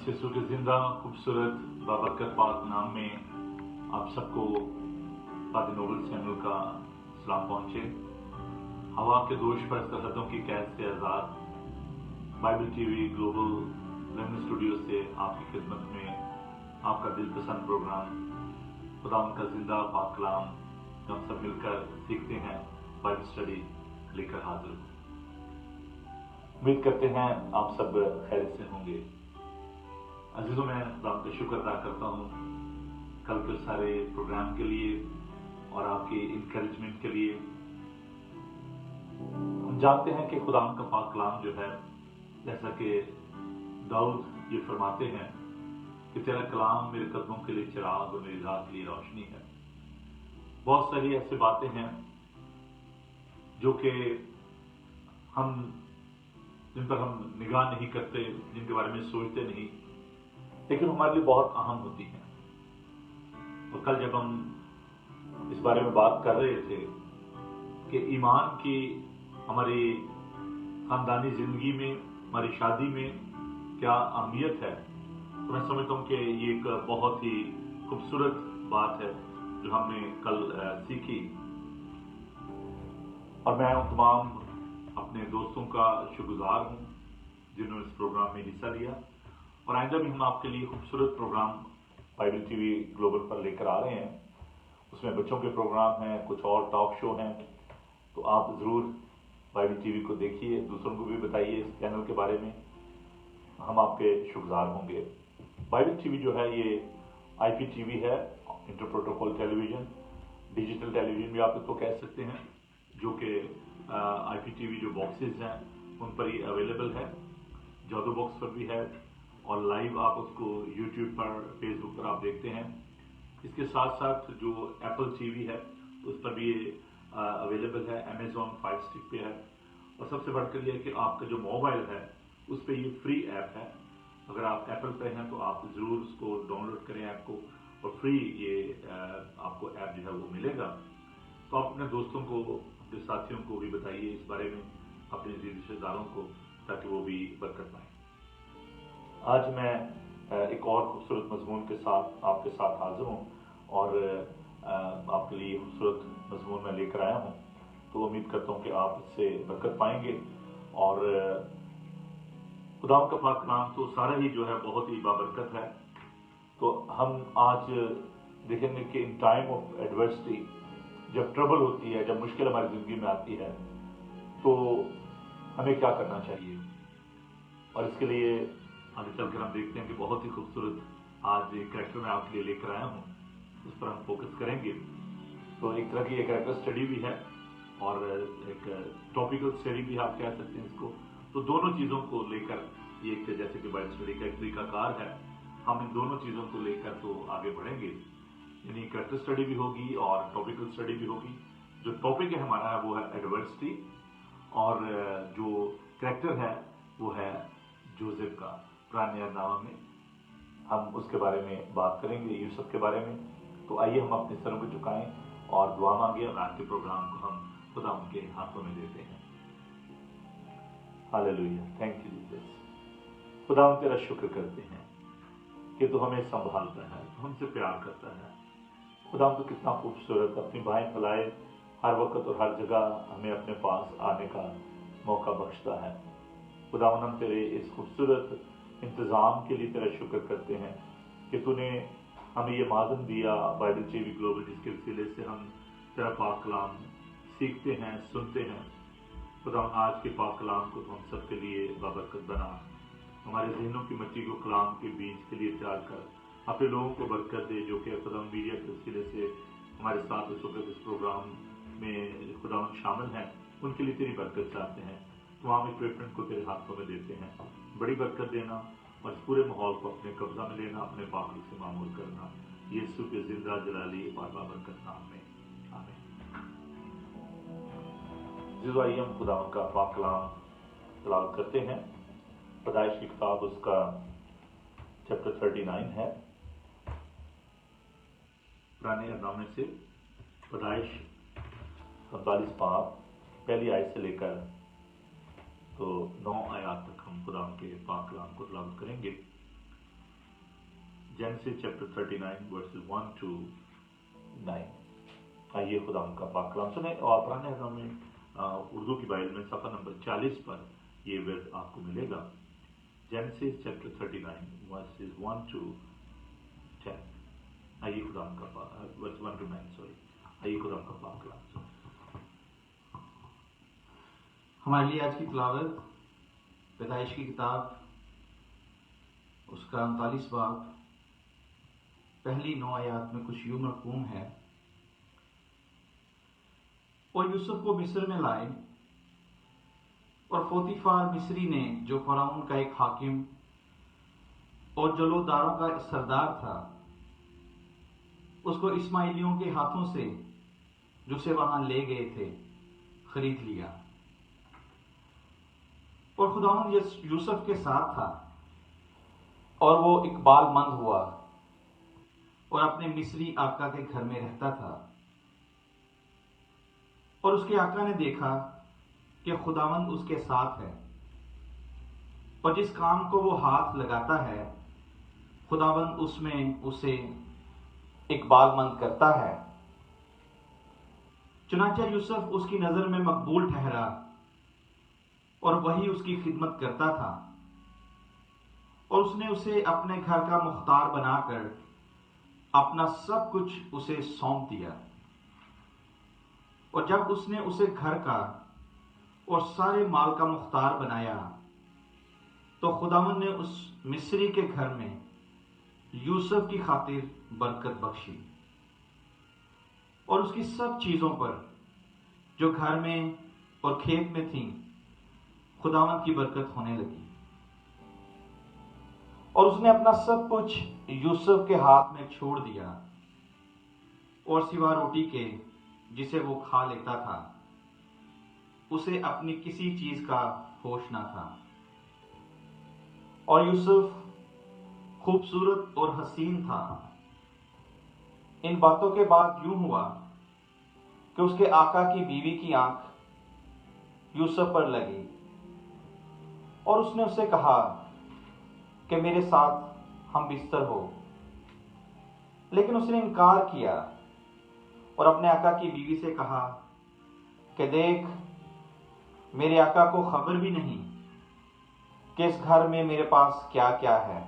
मसीह यीशु के जिंदा खूबसूरत बाबरकत पाक नाम में आप सबको पादी नोबल सैमुअल का सलाम पहुंचे। हवा के दोष पर सरहदों की कैद से आज़ाद Bible TV global London studio से आपकी खिदमत में आपका दिलपसंद प्रोग्राम खुदा का जिंदा पाक कलाम जो हम सब मिलकर सीखते हैं बाइबल स्टडी लेकर हाजिर हूँ। उम्मीद करते हैं आप सब खैरियत से होंगे। अजीजों, मैं खुदा का शुक्र अदा करता हूँ कल के सारे प्रोग्राम के लिए और आपके इंकरेजमेंट के लिए। हम जानते हैं कि खुदा का पाक कलाम जो है, जैसा कि दाऊद ये फरमाते हैं कि तेरा कलाम मेरे कदमों के लिए चिराग और मेरी राह के लिए रोशनी है। बहुत सारी ऐसी बातें हैं जो कि जिन पर हम निगाह नहीं करते, जिनके बारे में सोचते नहीं, लेकिन हमारे लिए बहुत अहम होती हैं। और कल जब हम इस बारे में बात कर रहे थे कि ईमान की हमारी खानदानी जिंदगी में, हमारी शादी में क्या अहमियत है, तो मैं समझता हूँ कि ये एक बहुत ही खूबसूरत बात है जो हमने कल सीखी। और मैं उन तमाम अपने दोस्तों का शुक्रगुजार हूँ जिन्होंने इस प्रोग्राम में हिस्सा लिया। और आइंदा भी हम आपके लिए खूबसूरत प्रोग्राम बाइबल टीवी ग्लोबल पर लेकर आ रहे हैं। उसमें बच्चों के प्रोग्राम हैं, कुछ और टॉक शो हैं, तो आप ज़रूर बाइबल टीवी को देखिए, दूसरों को भी बताइए इस चैनल के बारे में। हम आपके शुक्रगुजार होंगे। बाइबल टीवी जो है ये IPTV है, inter protocol television, digital television भी आप इसको कह सकते हैं, जो कि IPTV जो बॉक्सेस हैं उन पर ही अवेलेबल है, जादू बॉक्स पर भी है, और लाइव आप उसको YouTube पर, फेसबुक पर आप देखते हैं। इसके साथ साथ जो Apple TV है उस पर भी ये अवेलेबल है, Amazon Fire Stick पे है। और सबसे बढ़कर ये है कि आपका जो मोबाइल है उस पर ये फ्री ऐप है। अगर आप एप्पल पे हैं तो आप ज़रूर उसको डाउनलोड करें ऐप को, और फ्री ये आपको ऐप जो है वो मिलेगा। तो आप अपने दोस्तों को, अपने साथियों को भी बताइए इस बारे में, अपने रिश्तेदारों को, ताकि वो भी बरकत पाएं। आज मैं एक और खूबसूरत मजमून के साथ आपके साथ हाजिर हूँ, और आपके लिए खूबसूरत मजमून मैं लेकर आया हूँ। तो उम्मीद करता हूँ कि आप इससे बरकत पाएंगे। और खुदा का पाक कलाम तो सारा ही जो है बहुत ही बाबरकत है। तो हम आज देखेंगे कि इन टाइम ऑफ एडवर्सिटी, जब ट्रबल होती है, जब मुश्किल हमारी ज़िंदगी में आती है, तो हमें क्या करना चाहिए। और इसके लिए आगे चलकर हम देखते हैं कि बहुत ही खूबसूरत आज एक कैरेक्टर मैं आपके लिए लेकर आया हूँ, उस पर हम फोकस करेंगे। तो एक तरह की एक कैरेक्टर स्टडी भी है और एक टॉपिकल स्टडी भी आप कह सकते हैं इसको। तो दोनों चीज़ों को लेकर ये एक, जैसे कि बाइबल स्टडी का एक तरीकाकार है, हम इन दोनों चीज़ों को लेकर तो आगे बढ़ेंगे। यानी कैरेक्टर स्टडी भी होगी और टॉपिकल स्टडी भी होगी। जो टॉपिक है हमारा वो है एडवर्सिटी, और जो कैरेक्टर है वो है जोसेफ का, पुराने नामा में हम उसके बारे में बात करेंगे, यूसुफ के बारे में। तो आइए हम अपने सरों को झुकाएं और दुआ मांगे, और आज के प्रोग्राम को हम खुदा उनके हाथों में देते हैं। Hallelujah, thank you Jesus. खुदा हम तेरा शुक्र करते हैं कि तू हमें संभालता है, तू हमसे प्यार करता है। खुदा हम तो कितना खूबसूरत अपनी बाहें फैलाए हर वक्त और हर जगह हमें अपने पास आने का मौका बख्शता है। खुदा हम तेरे इस खूबसूरत इंतज़ाम के लिए तेरा शुक्र करते हैं कि तूने हमें ये मादन दिया बाइबल टीवी ग्लोबल, जिसके वसीले से हम तेरा पाक कलाम सीखते हैं, सुनते हैं। खुदा आज के पाक कलाम को तो हम सब के लिए बाबरकत बना, हमारे जहनों की मिट्टी को कलाम के बीज के लिए तैयार कर अपने लोगों को बरकत दे, जो कि खुदा मीडिया के वसीले से हमारे साथ इस वक्त इस प्रोग्राम में खुदा शामिल हैं, उनके लिए तेरी बरकत चाहते हैं। तमाम इक्विपमेंट को तेरे हाथों में देते हैं, बड़ी बरकत देना और इस पूरे माहौल को अपने कब्जा में लेना, अपने पाक से मामूल करना, यीशु के जिंदा जलाली और बाबरकत नाम में, आमीन। जिस आइए हम खुदा का पाक कलाम तलावत करते हैं। पैदाइश की किताब उसका चैप्टर 39 है। पुराने नामे से पैदाइश 47 पाक पहली आयत से लेकर तो 9 आयत तक हम खुदा के पाक कलाम को तलावत करेंगे। Genesis chapter 39 versus 1 to 9। आइए खुदा का पाक कलाम सुने। और पुराने अहद में उर्दू की बाइबल में सफ़ा नंबर 40 पर ये वर्ड आपको मिलेगा। Genesis chapter 39 versus 1 to 10। आइए खुदा का वर्स 1 to 9 सॉरी। आइए खुदा का पाक कलाम सुने। हमारे लिए आज की तिलावत पैदाइश की किताब उसका 39 बाब पहली 9 आयत में कुछ यूं मरकूम है। और यूसुफ को मिस्र में लाए, और पोतीफार मिस्री ने, जो फराउन का एक हाकिम और जलोदारों का सरदार था, उसको इस्माइलियों के हाथों से, जो से वहां ले गए थे, खरीद लिया। और खुदावंद यूसुफ के साथ था, और वो इकबालमंद हुआ और अपने मिस्री आका के घर में रहता था। और उसके आका ने देखा कि खुदावंद उसके साथ है, और जिस काम को वो हाथ लगाता है, खुदावंद उसमें उसे इकबालमंद करता है। चुनांचे यूसुफ उसकी नजर में मकबूल ठहरा, और वही उसकी खिदमत करता था। और उसने उसे अपने घर का मुख्तार बनाकर अपना सब कुछ उसे सौंप दिया। और जब उसने उसे घर का और सारे माल का मुख्तार बनाया, तो खुदावंद ने उस मिस्री के घर में यूसुफ की खातिर बरकत बख्शी, और उसकी सब चीजों पर जो घर में और खेत में थीं, खुदावंद की बरकत होने लगी। और उसने अपना सब कुछ यूसुफ के हाथ में छोड़ दिया, और सिवा रोटी के जिसे वो खा लेता था, उसे अपनी किसी चीज का होश न था। और यूसुफ खूबसूरत और हसीन था। इन बातों के बाद यूं हुआ कि उसके आका की बीवी की आंख यूसुफ पर लगी, और उसने उससे कहा कि मेरे साथ हम बिस्तर हो। लेकिन उसने इनकार किया, और अपने आका की बीवी से कहा कि देख, मेरे आका को खबर भी नहीं कि इस घर में मेरे पास क्या क्या है,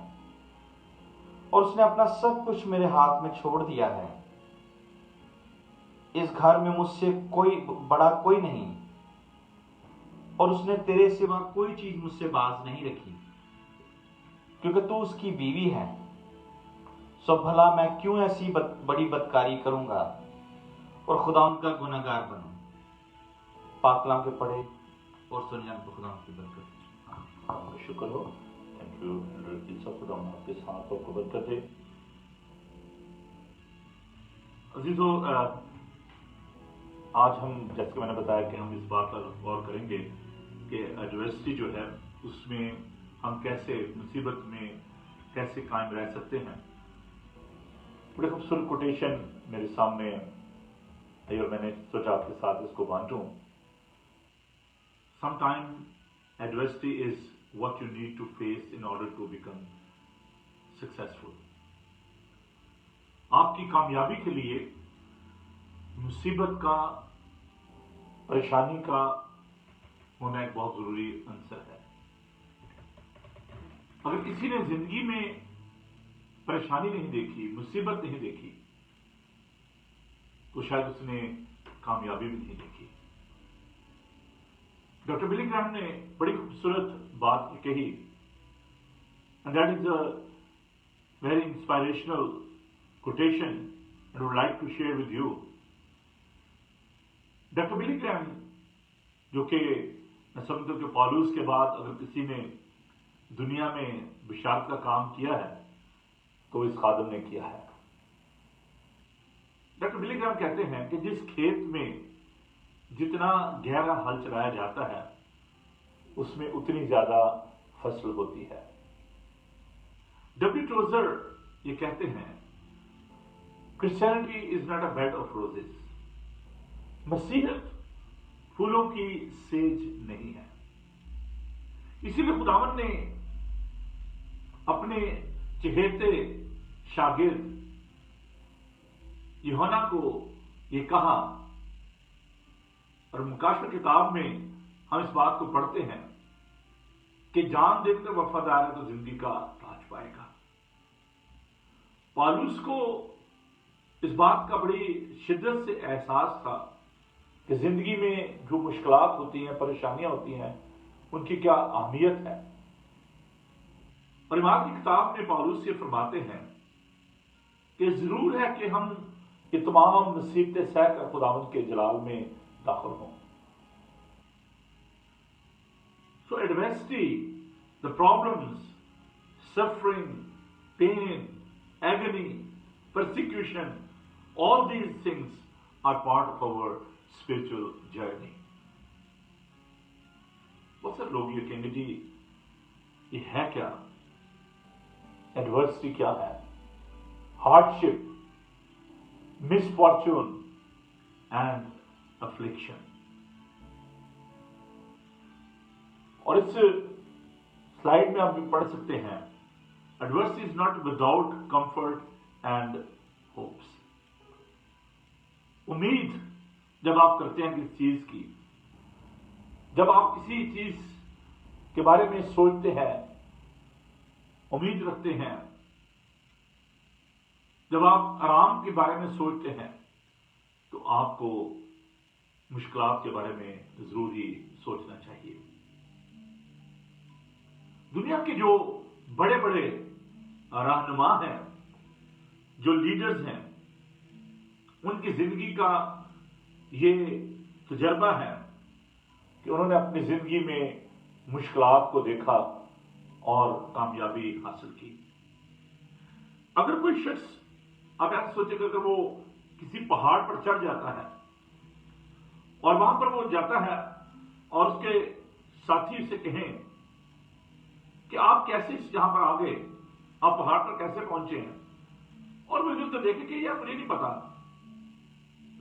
और उसने अपना सब कुछ मेरे हाथ में छोड़ दिया है। इस घर में मुझसे कोई बड़ा कोई नहीं, और उसने तेरे सिवा कोई चीज मुझसे बाज नहीं रखी, क्योंकि तू उसकी बीवी है। सो भला मैं क्यों ऐसी बड़ी बदकारी करूंगा और खुदा उनका गुनहगार बनूं। पाक कलाम के पढ़े और सुन जान खुदा की बरकत। शुक्र हो। Thank you. खुदा आपके साथ आपको बरकत दे। अजीजों, आज हम, जैसे कि मैंने बताया, कि हम इस बात पर गौर करेंगे कि एडवर्सिटी जो है उसमें हम कैसे, मुसीबत में कैसे कायम रह सकते हैं। बड़े खूबसूरत कोटेशन मेरे सामने है और मैंने सोचा आपके साथ इसको बांटूं। Sometimes adversity is what you need to face in order to become successful। आपकी कामयाबी के लिए मुसीबत का, परेशानी का होना एक बहुत जरूरी अंसर है। अगर किसी ने जिंदगी में परेशानी नहीं देखी, मुसीबत नहीं देखी, तो शायद उसने कामयाबी भी नहीं देखी। डॉक्टर बिली ग्राहम ने बड़ी खूबसूरत बात कही, and that is a very inspirational quotation I would like to share with you. Doctor Billy Graham, जो कि मैं समझता हूं कि पौलुस के बाद अगर किसी ने दुनिया में बिशारत का काम किया है तो इस खादम ने किया है। डॉक्टर बिली ग्राहम कहते हैं कि जिस खेत में जितना गहरा हल चलाया जाता है उसमें उतनी ज्यादा फसल होती है। डब्ल्यू टोजर ये कहते हैं, Christianity is not a bed of roses. मसीहत फूलों की सेज नहीं है। इसीलिए खुदावन ने अपने चहेते शागिर्द यूहन्ना को ये कहा, और मुकाशफा किताब में हम इस बात को पढ़ते हैं कि जान देकर वफादार है तो जिंदगी का ताज पाएगा। पौलुस को इस बात का बड़ी शिद्दत से एहसास था कि जिंदगी में जो मुश्किलात होती हैं, परेशानियां होती हैं, उनकी क्या अहमियत है। और ईमान की किताब में पौलुस ये फरमाते हैं कि जरूर है कि हम ये तमाम मुसीबतें सह कर खुदावंद के जलाल में दाखिल हों। So adversity, the problems, suffering, pain, agony, persecution, all these things are part of our spiritual journey. बहुत सारे लोग ये कहेंगे जी ये है क्या, एडवर्सिटी क्या है, हार्डशिप, misfortune and affliction. और इस स्लाइड में आप भी पढ़ सकते हैं, adversity is not without comfort and hopes. उम्मीद जब आप करते हैं किसी चीज की, जब आप किसी चीज के बारे में सोचते हैं, उम्मीद रखते हैं, जब आप आराम के बारे में सोचते हैं, तो आपको मुश्किलात के बारे में जरूर ही सोचना चाहिए। दुनिया के जो बड़े बड़े रहनुमा हैं, जो लीडर्स हैं, उनकी जिंदगी का ये तजर्बा है कि उन्होंने अपनी जिंदगी में मुश्किलात को देखा और कामयाबी हासिल की। अगर कोई शख्स, आप ऐसा सोचे कि अगर वो किसी पहाड़ पर चढ़ जाता है और वहां पर वो जाता है और उसके साथी से कहें कि आप कैसे यहां पर आ गए, आप पहाड़ पर कैसे पहुंचे हैं, और मुझे तो देखे कि यार मुझे नहीं पता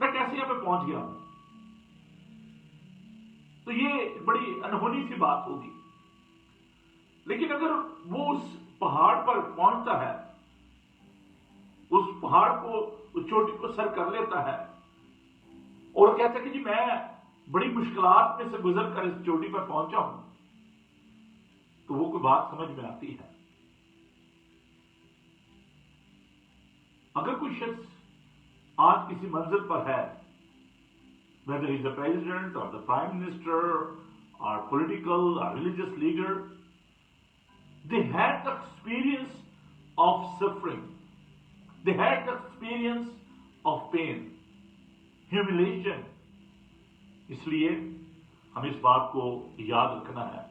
मैं कैसे यहां पर पहुंच गया हूं, तो ये बड़ी अनहोनी सी बात होगी। लेकिन अगर वो उस पहाड़ पर पहुंचता है, उस पहाड़ को, उस चोटी को सर कर लेता है और कहता है कि जी मैं बड़ी मुश्किलात में से गुजर कर इस चोटी पर पहुंचा हूं, तो वो कोई बात समझ में आती है। अगर कोई शख्स आज किसी मंजिल पर है, whether he is the president or the prime minister or political or religious leader, they had the experience of suffering, they had the experience of pain, humiliation. इसलिए हमें इस बात को याद रखना है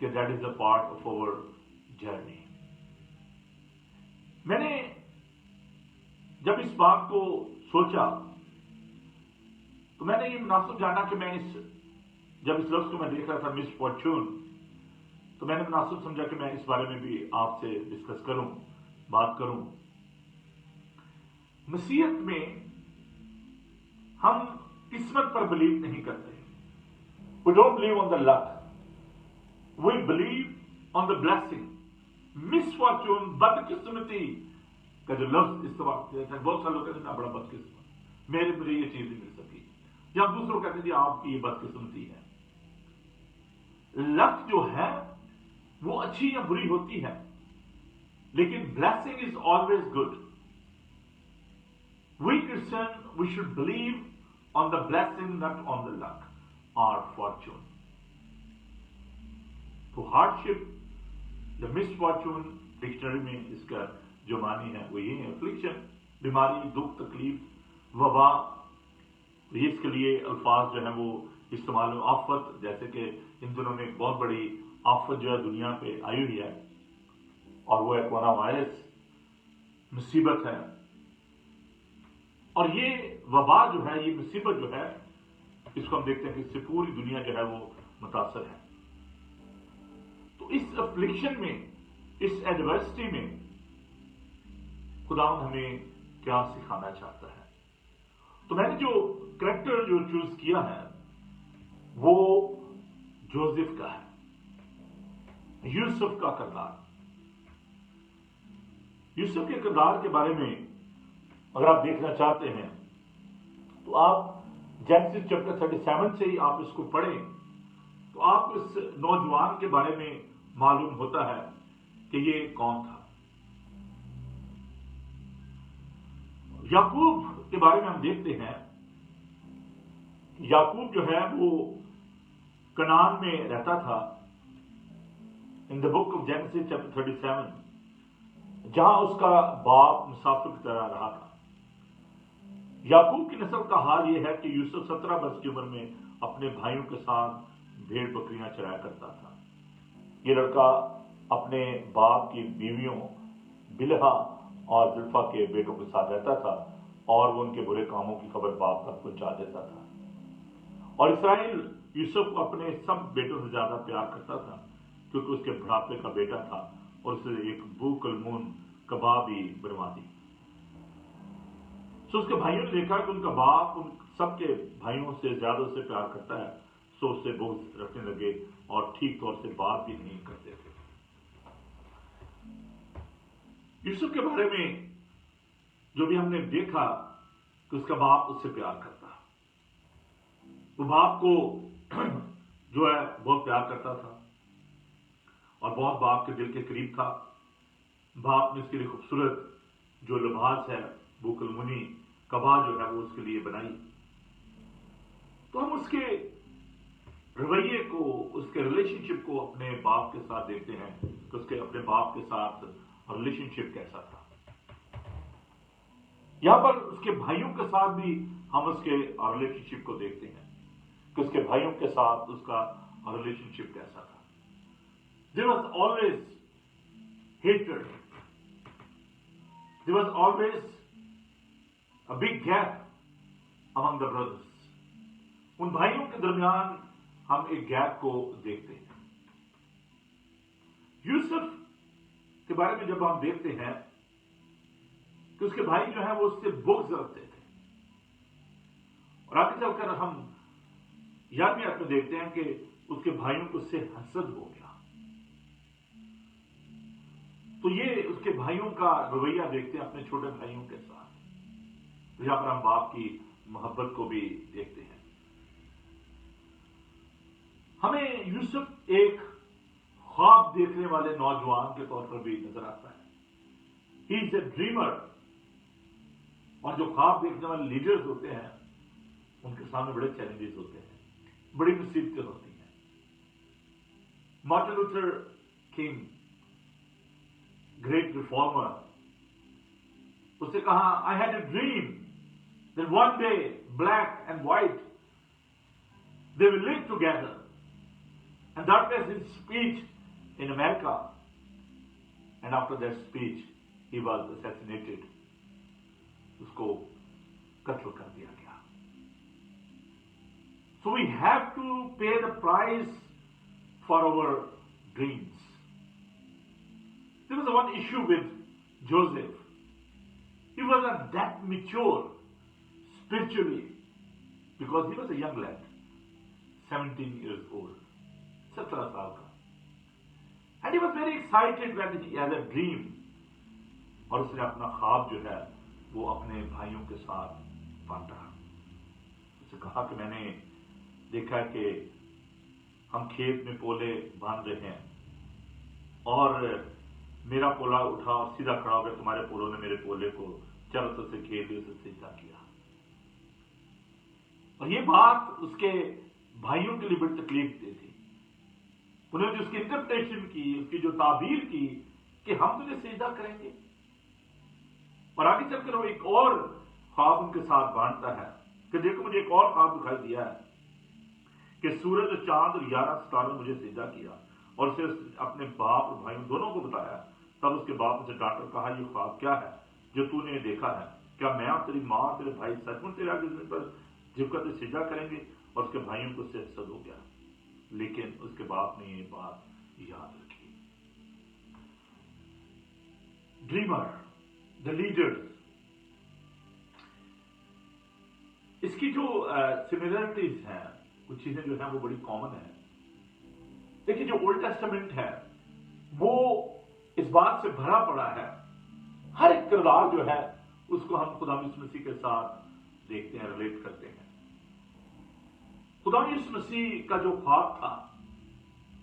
कि that is a part of our journey. मैंने जब इस बात को सोचा तो मैंने ये मुनासिब जाना कि मैं जब इस लफ्ज को मैं देख रहा था मिसफॉर्चून, तो मैंने मुनासिब समझा कि मैं इस बारे में भी आपसे डिस्कस करूं, बात करूं। मसीहत में हम किस्मत पर बिलीव नहीं करते। We don't believe on the luck. We believe on the blessing. Misfortune, बदकिस्मती का जो लफ्ज इस्तेमाल किया था, बहुत सारे लोग कहते हैं मैं बड़ा बदकिस्मत, मुझे ये चीज नहीं मिल सकी, या दूसरों कहते हैं आपकी ये बदकिस्मती है। लक जो है वो अच्छी या बुरी होती है, लेकिन blessing is always good. We Christian, we should believe on the blessing, not on the luck or fortune. तो hardship, the misfortune, डिक्शनरी में इसका जो मानी है वो ये है, affliction, बीमारी, दुख, तकलीफ, वबा, ये इसके लिए अल्फाज जो है वो इस्तेमाल में, आफत, जैसे कि इन दिनों में एक बहुत बड़ी आफत जो है दुनिया पे आई हुई है और वो है कोरोना वायरस, मुसीबत है। और ये वबा जो है, ये मुसीबत जो है, इसको हम देखते हैं कि इससे पूरी दुनिया जो है वो मुतासर है। तो इस अफ्लिक्शन में, इस एडवर्सिटी में खुदा हमें क्या सिखाना चाहता है। तो मैंने जो कैरेक्टर जो चूज किया है वो जोसेफ का है, यूसुफ का किरदार। یوسف کے کردار کے بارے میں اگر آپ دیکھنا چاہتے ہیں تو آپ جینیسس چیپٹر 37 سے ہی آپ اس کو پڑھیں تو آپ کو اس نوجوان کے بارے میں معلوم ہوتا ہے کہ یہ کون تھا. یعقوب کے بارے میں ہم دیکھتے ہیں یعقوب جو ہے وہ کنعان میں رہتا تھا. ان دا بک آف جینیسس چیپٹر 37 جہاں اس کا باپ مسافر کی طرح رہا تھا. یعقوب کی نسل کا حال یہ ہے کہ یوسف 17 برس کی عمر میں اپنے بھائیوں کے ساتھ بھیڑ بکریاں چرایا کرتا تھا. یہ لڑکا اپنے باپ کی بیویوں بلہا اور زلفا کے بیٹوں کے ساتھ رہتا تھا اور وہ ان کے برے کاموں کی خبر باپ تک پہنچا دیتا تھا. اور اسرائیل یوسف کو اپنے سب بیٹوں سے زیادہ پیار کرتا تھا کیونکہ اس کے بڑھاپے کا بیٹا تھا اور اسے ایک بو کلمون کباب بھی بنوا دی. سو اس کے بھائیوں نے دیکھا کہ ان کا باپ ان سب کے بھائیوں سے زیادہ سے پیار کرتا ہے. سو اس سے بغض رکھنے لگے اور ٹھیک طور سے بات بھی نہیں کرتے تھے. یوسف کے بارے میں جو بھی ہم نے دیکھا کہ اس کا باپ اس سے پیار کرتا. وہ باپ کو جو ہے بہت پیار کرتا تھا اور بہت باپ کے دل کے قریب تھا. باپ نے اس کے لیے خوبصورت جو لباس ہے بوکلمنی کبا جو ہے وہ اس کے لیے بنائی. تو ہم اس کے رویے کو اس کے ریلیشن شپ کو اپنے باپ کے ساتھ دیکھتے ہیں کہ اس کے اپنے باپ کے ساتھ ریلیشن شپ کیسا تھا. یہاں پر اس کے بھائیوں کے ساتھ بھی ہم اس کے ریلیشن شپ کو دیکھتے ہیں کہ اس کے بھائیوں کے ساتھ اس کا ریلیشن شپ کیسا تھا. There was always hatred. There was always a big gap among the brothers. ان بھائیوں کے درمیان ہم ایک گیپ کو دیکھتے ہیں. یوسف کے بارے میں جب ہم دیکھتے ہیں کہ اس کے بھائی جو ہیں وہ اس سے بغض رکھتے تھے اور آگے چل کر ہم یاد بھی آپ میں دیکھتے ہیں کہ اس کے بھائیوں کو اس سے حسد ہو گیا. تو یہ اس کے بھائیوں کا رویہ دیکھتے ہیں اپنے چھوٹے بھائیوں کے ساتھ. یہاں پر ہم باپ کی محبت کو بھی دیکھتے ہیں. ہمیں یوسف ایک خواب دیکھنے والے نوجوان کے طور پر بھی نظر آتا ہے. ہی از اے ڈریمر. اور جو خواب دیکھنے والے لیڈرز ہوتے ہیں ان کے سامنے بڑے چیلنجز ہوتے ہیں, بڑی مصیبتیں ہوتی ہیں. Martin Luther King great reformer, اس نے کہا I had a dream that one day black and white they will live together, and that was his speech in America, and after that speech he was assassinated. اس کو قتل کر دیا گیا. So we have to pay the price for our dreams. There was one issue with Joseph. He wasn't that mature spiritually because he was a young lad, 17 years old, 17 saal ka. And he was very excited when he had a dream. اور اس نے اپنا خواب جو ہے وہ اپنے بھائیوں کے ساتھ بانٹا. اس نے کہا کہ میں نے دیکھا کہ ہم کھیت میں پولے باندھ رہے ہیں اور میرا پولا اٹھا اور سیدھا کھڑا ہو گیا, تمہارے پولوں نے میرے پولے کو چاروں طرف سے گھیر لیا, اسے سجدہ کیا. اور یہ بات اس کے بھائیوں کے لیے بڑی تکلیف دہ تھی. انہوں نے جو اس کی انٹرپریٹیشن کی, اس کی جو تعبیر کی کہ ہم تجھے سجدہ کریں گے. اور آگے چل کر وہ ایک اور خواب ان کے ساتھ بانٹتا ہے کہ دیکھو مجھے ایک اور خواب دکھائی دیا ہے کہ سورج اور چاند اور 11 ستاروں نے مجھے سجدہ کیا. اور اسے اپنے باپ اور بھائیوں دونوں کو بتایا. تب اس کے باپ نے ڈانٹ کر کہا یہ خواب کیا ہے جو تو نے دیکھا ہے؟ کیا میں اور تیری ماں اور تیرے بھائی سچ مچ تیرے آگے زمین پر جھک کر سجدہ کریں گے؟ اور اس کے بھائیوں کو اس سے حسد ہو گیا. لیکن اس کے باپ نے یہ بات یاد رکھی. ڈریمر, دا لیڈر, اس کی جو سملرٹیز ہیں, کچھ چیزیں جو ہیں وہ بڑی کامن ہیں. دیکھیے جو اولڈ ٹیسٹمنٹ ہے وہ اس بات سے بھرا پڑا ہے ہر ایک کردار جو ہے اس کو ہم خدا یسوع مسیح کے ساتھ دیکھتے ہیں، ریلیٹ کرتے ہیں۔ خدا یسوع مسیح کا جو خواب تھا،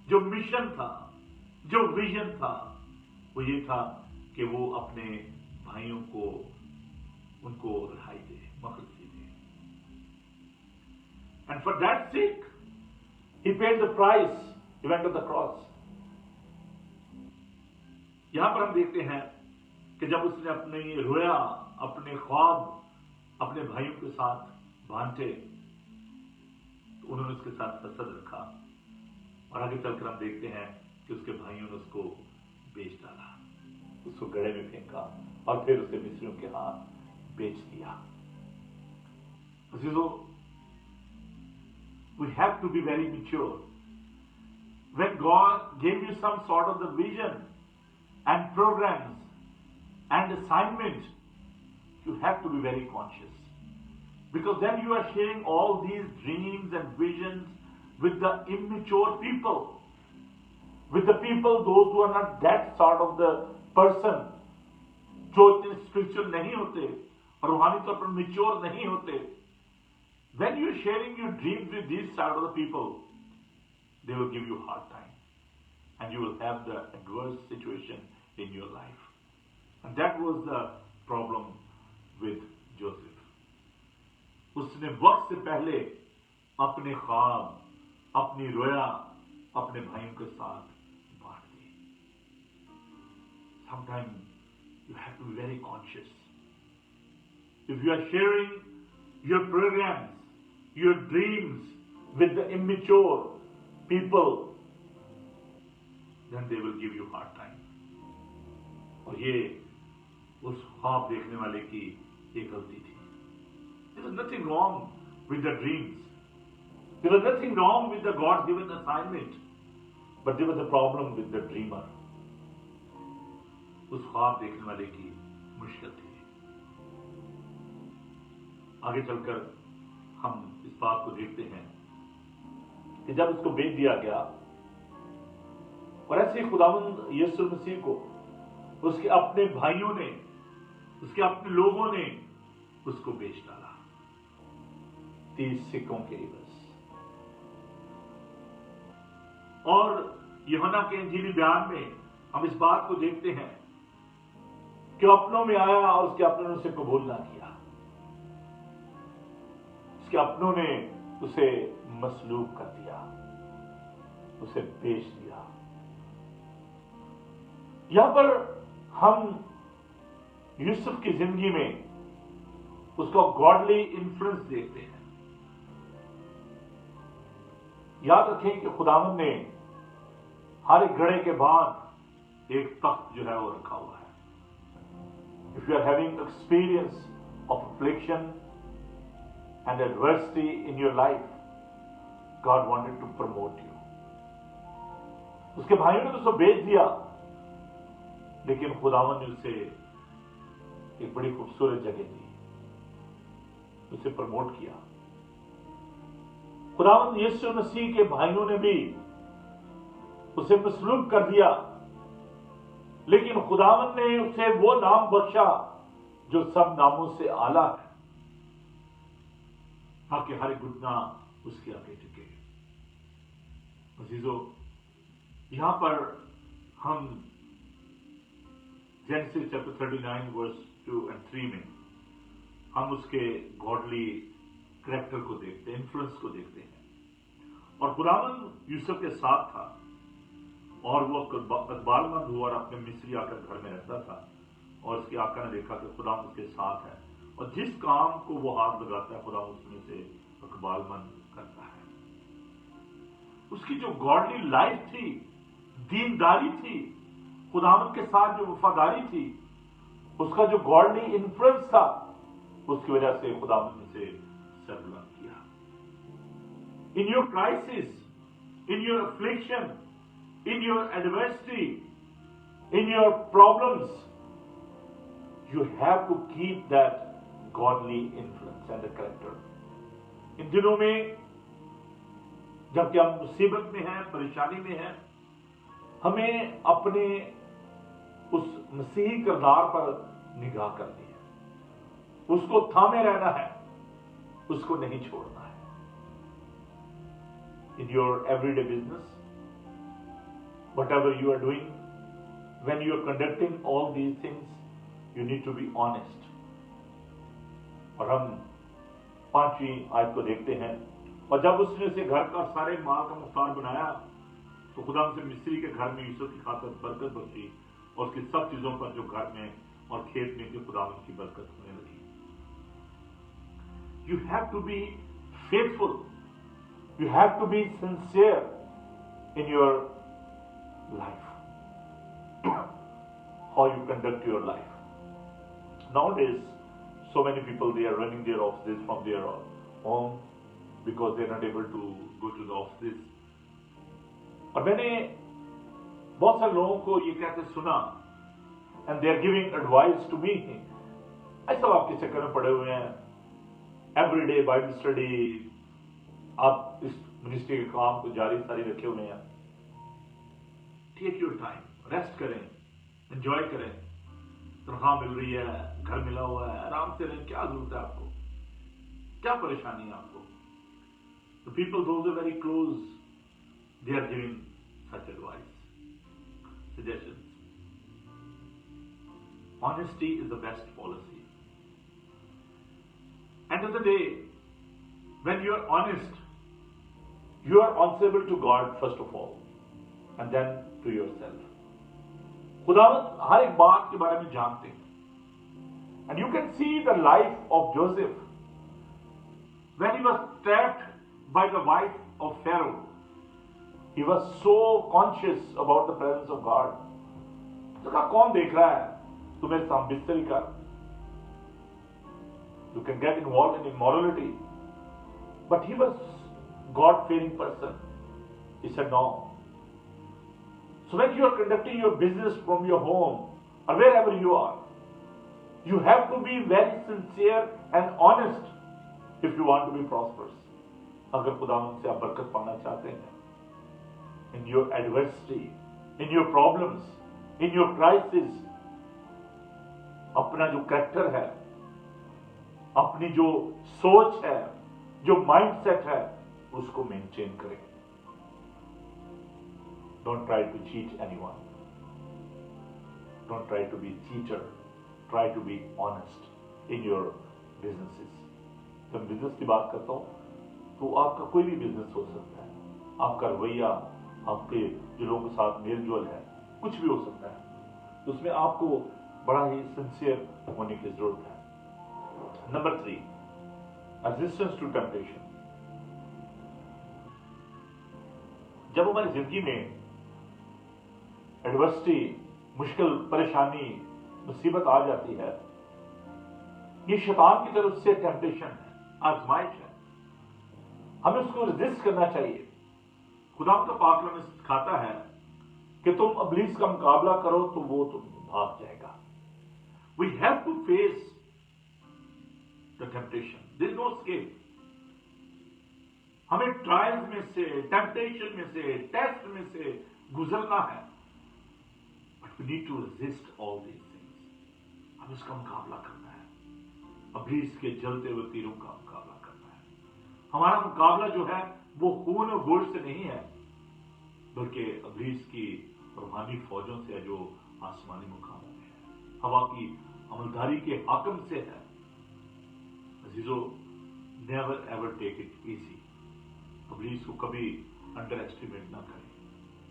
جو مشن تھا، جو ویژن تھا، وہ یہ تھا کہ وہ اپنے بھائیوں کو ان کو رہائی دے، مخلصی دے۔ And for that sake he paid the price, he went to the cross. یہاں پر ہم دیکھتے ہیں کہ جب اس نے اپنی رویا، اپنے خواب اپنے بھائیوں کے ساتھ بانٹے تو انہوں نے اس کے ساتھ حسد رکھا، اور آگے چل کر ہم دیکھتے ہیں کہ اس کے بھائیوں نے اس کو بیچ ڈالا، اس کو گڑھے میں پھینکا اور پھر اسے مصریوں کے ہاتھ بیچ دیا۔ عزیزو، we have to be very mature. When God gave you some sort of the vision and programs and assignment, you have to be very conscious. Because then you are sharing all these dreams and visions with the immature people, with the people, those who are not that sort of the person, جو اتنے spiritual نہیں ہوتے اور روحانی طور پر mature نہیں ہوتے. When you are sharing your dreams with these sort of the people, they will give you a hard time, and you will have the adverse situation in your life. And that was the problem with Joseph. اس نے وقت سے پہلے اپنے خواب، اپنی رویا اپنے بھائیوں کے ساتھ بانٹ دی۔ Sometimes you have to be very conscious. If you are sharing your programs, your dreams with the immature people, then they will give you hard time. اور یہ اس خواب دیکھنے والے کی ایک غلطی تھی۔ There was nothing wrong with the dreams. There was nothing wrong with the God-given assignment. But there was a problem with the dreamer. اس خواب دیکھنے والے کی مشکل تھی۔ آگے چل کر ہم اس بات کو دیکھتے ہیں کہ جب اس کو بیچ دیا گیا، اور ایسے ہی خداوند یسوع مسیح کو اس کے اپنے بھائیوں نے، اس کے اپنے لوگوں نے اس کو بیچ ڈالا 30 سکوں کے عوض۔ اور یوحنا کے انجیلی بیان میں ہم اس بات کو دیکھتے ہیں کہ وہ اپنوں میں آیا اور اس کے اپنوں نے اسے قبول نہ کیا، اس کے اپنوں نے اسے مصلوب کر دیا، اسے بیچ دیا۔ یہاں پر ہم یوسف کی زندگی میں اس کو گاڈلی انفلوئنس دیکھتے ہیں۔ یاد رکھیں کہ خداوند نے ہر ایک گھڑے کے بعد ایک تخت جو ہے وہ رکھا ہوا ہے۔ If you are having experience of affliction and adversity in your life, God wanted to promote you. اس کے بھائیوں نے تو اسے بیچ دیا، لیکن خداوند نے اسے ایک بڑی خوبصورت جگہ دی، اسے پروموٹ کیا۔ خداوند یسوع مسیح کے بھائیوں نے بھی اسے مصلوب کر دیا، لیکن خداوند نے اسے وہ نام بخشا جو سب ناموں سے اعلیٰ ہے، تاکہ ہر گھٹنا اس کے آگے جھکے۔ عزیزو، یہاں پر ہم جینیسس چیپٹر 39 ورس 2 اور 3 میں ہم اس کے گاڈلی کریکٹر کو دیکھتے ہیں، انفلوئنس کو دیکھتے ہیں۔ اور خداوند یوسف کے ساتھ تھا، اور وہ اقبال مند ہوا اور اپنے مصری آ کر گھر میں رہتا تھا، اور اس کے آقا نے دیکھا کہ خدا اس کے ساتھ ہے، اور جس کام کو وہ ہاتھ لگاتا ہے خدا اس میں سے اقبال مند کرتا ہے۔ اس کی جو گاڈلی لائف تھی، دینداری تھی، خداوند کے ساتھ جو وفاداری تھی، اس کا جو گاڈلی انفلوئنس تھا، اس کی وجہ سے خداوند نے اسے سربلند کیا۔ In your crisis, in your affliction, in your adversity, in your problems, you have to keep that godly influence and the character. ان دنوں میں جب کہ ہم مصیبت میں ہیں، پریشانی میں ہیں، ہمیں اپنے اس مسیحی کردار پر निगाह करनी है, उसको थामे रहना है, उसको नहीं छोड़ना है. In your everyday business, whatever you are doing, when you are conducting all these things, you need to be honest. और हम 5वीं आयत को देखते हैं, और जब उसने उसे घर का सारे माल का मुख्तार बनाया तो खुदा से मिस्री के घर में यूसुफ की खातिर बरकत बख्शी और उसकी सब चीजों पर जो घर में और खेत में जो खुदा की बरकत होने लगी. You have to be faithful. You have to be sincere in your life. How you conduct your life. Nowadays, so many people, they are running their offices from their home because they are not able to go to the offices. और मैंने बहुत सारे लोगों को ये कहते सुना, and they are giving advice to me. ऐसा आपके चक्कर में पड़े हुए हैं, everyday Bible study, आप इस मिनिस्ट्री के काम को जारी सारी रखे हुए हैं. टेक योर टाइम, रेस्ट करें, एंजॉय करें. तनख्वाह मिल रही है, घर मिला हुआ है, आराम से रहें. क्या जरूरत है आपको? क्या परेशानी है आपको? The people those are very close, they are giving such advice, suggestions. Honesty is the best policy. End of the day, when you are honest, you are answerable to God first of all, and then to yourself. खुदावंद हर एक बात के बारे में जानते हैं. And you can see the life of Joseph when he was trapped by the wife of Pharaoh. He was so conscious about the presence of God. तो कहा कौन देख रहा है? तुम्हें बिस्तरी कर. You can get involved in immorality, but he was God-fearing person. He said no. So when you are conducting your business from your home or wherever you are, you have to be very sincere and honest if you want to be prosperous. अगर खुदावंद से आप बरकत पाना चाहते हैं, in your adversity, in your problems, in your crisis, अपना जो कैरेक्टर है, अपनी जो सोच है, जो माइंडसेट है, उसको मेंटेन करें. Don't try to cheat anyone. Don't try to be cheater. Try to be honest in your businesses. जब बिजनेस की बात करता हूं तो आपका कोई भी बिजनेस हो सकता है. आपका रवैया, आपके जो लोगों के साथ मेल जोल है, कुछ भी हो सकता है. तो उसमें आपको बड़ा ही सिंसियर होने की जरूरत है. Number 3, resistance to temptation. जब हमारी जिंदगी में एडवर्सिटी, मुश्किल, परेशानी, मुसीबत आ जाती है, ये शैतान की तरफ से टेम्पटेशन है, आजमाइश है. हमें उसको रेजिस्ट करना चाहिए. खुदा का पाक हमें सिखाता है कि तुम इब्लीस का मुकाबला करो तो वो तुम भाग जाएगा. We have to face the temptation. There is no escape. हमें ट्रायल्स में से, टेम्पटेशन में से, टेस्ट में से गुजरना है. But we need to resist all these things. हमें इसका मुकाबला करना है. इब्लीस के जलते हुए तीरों का मुकाबला करना है. हमारा मुकाबला जो है वो खून और गोश्त से नहीं है, बल्कि इब्लीस की रूहानी फौजों से है जो आसमानी मुकाम में है, हवा की अमलदारी के हाकम से है. अजीजों, never ever take it easy. इब्लीस को कभी अंडर एस्टिमेट ना करें,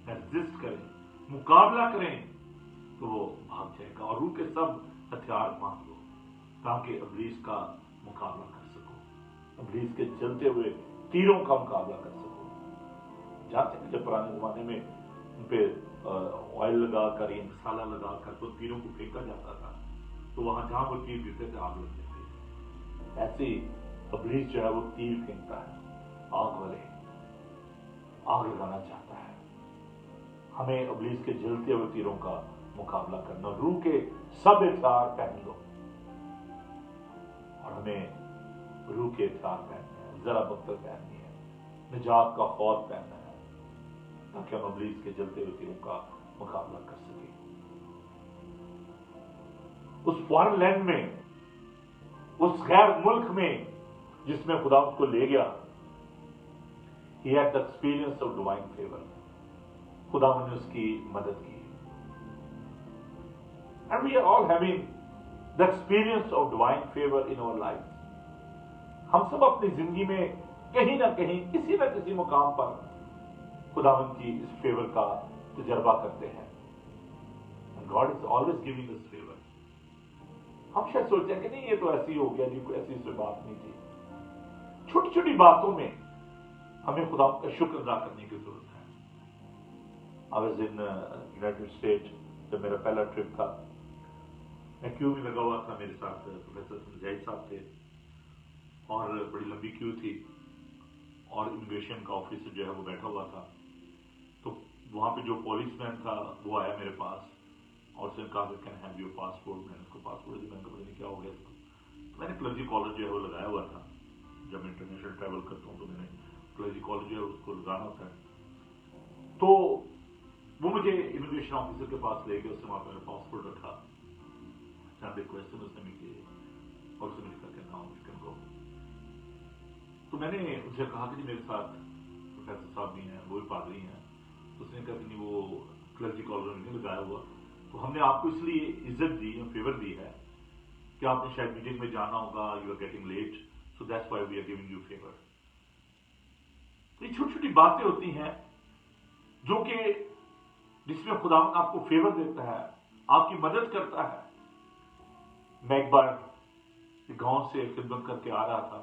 रेजिस्ट करें, मुकाबला करें तो वो भाग जाएगा. और रूह के सब हथियार मांग लो ताकि इब्लीस का मुकाबला कर सको, इब्लीस के जलते हुए तीरों का मुकाबला कर सको. जानते हैं जब पुराने जमाने में उन पे ऑयल लगाकर या मसाला लगाकर तो तीरों को फेंका जाता था, तो वहां जहां वो तीर गिरते थे आग लग जाती. ऐसे इब्लीस जो है वो तीर फेंकता है, आग वाले आग लगाना चाहता है. हमें इब्लीस के जलते हुए तीरों का मुकाबला करना, रूह के सब हथियार पहन लो. और हमें रूह के हथियार पहनने हैं, जरा बख्तर पहननी है, निजात का फौज पहनना है, ताकि हम इब्लीस के जलते हुए तीरों का मुकाबला कर सकें. उस फॉरेन लैंड में, उस गैर मुल्क में जिसमें खुदा उसको ले गया, he had the experience of divine favor. खुदा ने उसकी मदद की. And we are all having the experience of divine favor in our lives. हम सब अपनी जिंदगी में कहीं ना कहीं, किसी न किसी मुकाम पर खुदावंद की इस फेवर का तजर्बा करते हैं. And God is always giving us favor. हम शायद सोचते हैं कि नहीं, ये तो ऐसी हो गया जी, कोई ऐसी कोई बात नहीं थी. छोटी छोटी बातों में हमें खुदा का शुक्र अदा करने की जरूरत है. I was in United states, जब मेरा पहला ट्रिप था, मैं क्यू में लगा हुआ था, मेरे साथ प्रोफेसर संजय साहब थे और बड़ी लंबी क्यू थी और इमिग्रेशन का ऑफिसर जो है वो बैठा हुआ था. तो वहाँ पे जो पुलिसमैन था वो आया मेरे पास और उसने कहा कि कैन हैव योर पासपोर्ट. मैंने उसको पासपोर्ट दिया. मैंने कहा पता नहीं क्या हो गया इसको. तो मैंने क्लर्जी कॉलर जो है वो लगाया हुआ था. जब मैं इंटरनेशनल ट्रैवल करता हूँ तो मैंने क्लर्जी कॉलर जो है उसको लगाना होता है. तो वो मुझे इमिग्रेशन ऑफिसर के पास ले गया. उसने वहाँ पे मेरा पासपोर्ट रखा, क्वेश्चन उसने भी किए और उसने मुझे कहा नाउ यू कैन गो. तो मैंने उनसे कहा कि मेरे साथ प्रोफेसर साहब भी हैं, वो भी पादरी हैं. उसने कहा कि नहीं, वो क्लर्जी कॉलर नहीं लगाया हुआ, तो हमने आपको इसलिए इज्जत दी, फेवर दी है कि आपने शायद मीटिंग में जाना होगा, you are getting late, so that's why we are giving you favour. तो ये छोटी छोटी बातें होती हैं जो कि जिसमें खुदा आपको फेवर देता है, आपकी मदद करता है. मैं एक बार गांव से खिदमत करके आ रहा था,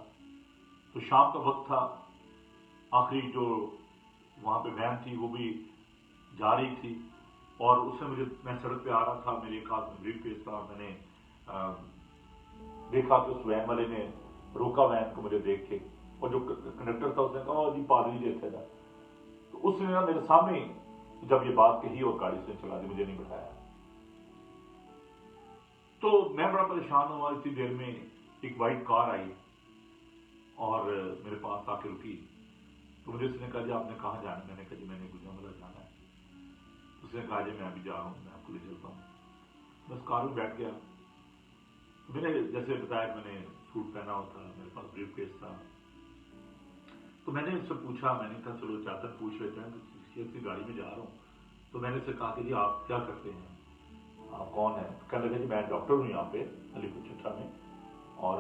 तो शाम का वक्त था, आखिरी जो वहां पे वैन थी वो भी जा रही थी और उससे मैं सड़क पे आ रहा था, मेरे एक हाथ में ब्रीफ केस था. मैंने देखा कि उस वैन वाले ने रोका वैन को मुझे देख के, और जो कंडक्टर था उसने कहा जी पादरी जैसे था. तो उसने ना मेरे सामने जब ये बात कही और गाड़ी से चला दी, मुझे नहीं बिठाया. तो मैं बड़ा परेशान हुआ. इतनी देर में एक वाइट कार आई और मेरे पास आके रुकी. तो मुझे उसने कहा जी आपने कहाँ जाना है? मैंने कहा जी मैंने गुजरावाला जाना है. उसने कहा जी मैं अभी जा रहा हूँ, मैं आपको ले चलता हूँ. बस कार में बैठ गया. मैंने जैसे बताया, मैंने सूट पहना हुआ था, मेरे पास ब्रीफ केस था. तो मैंने उससे पूछा, मैंने कहा चलो चादर पूछ लेते हैं, तो किसी गाड़ी में जा रहा हूँ. तो मैंने उससे कहा कि जी आप क्या करते हैं, आप कौन है? कहने लगे जी मैं डॉक्टर हूँ यहाँ पे अलीपुर चिट्ठा में, और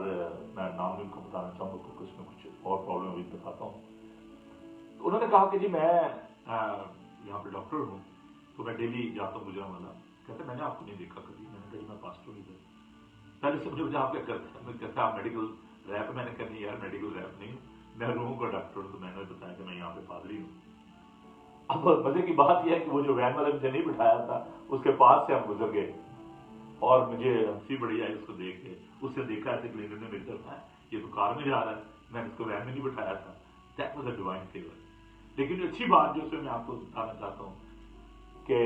मैं नाम नहीं उनको बताना चाहूँगा क्योंकि उसमें कुछ और प्रॉब्लम हुई, बताता हूँ. तो उन्होंने कहा कि जी मैं यहाँ पे डॉक्टर हूँ, तो मैं डेली जाता हूँ गुजरावाला. कहते मैंने आपको नहीं देखा कभी. मैंने कहा जी मैं पास्टर हूँ इधर. पहले से मुझे आप क्या करते हैं, कहते आप मेडिकल रैप. मैंने कहा नहीं यार मेडिकल रैप नहीं, मैं रूहों का डॉक्टर हूँ. तो मैंने बताया कि मैं यहाँ पे पादरी हूँ. अब मजे की बात यह है कि वो जो वैन वाले मुझे नहीं बिठाया था, उसके पास से हम गुजर गए और मुझे हंसी बड़ी आई उसको देख के. उससे देखा ऐसे क्लीनर ने मेरी तरफ है, ये तो कार में जा रहा है, मैंने उसको वैन में नहीं बिठाया था. That was a divine favour. लेकिन अच्छी बात जो उसमें मैं आपको बताना चाहता हूँ कि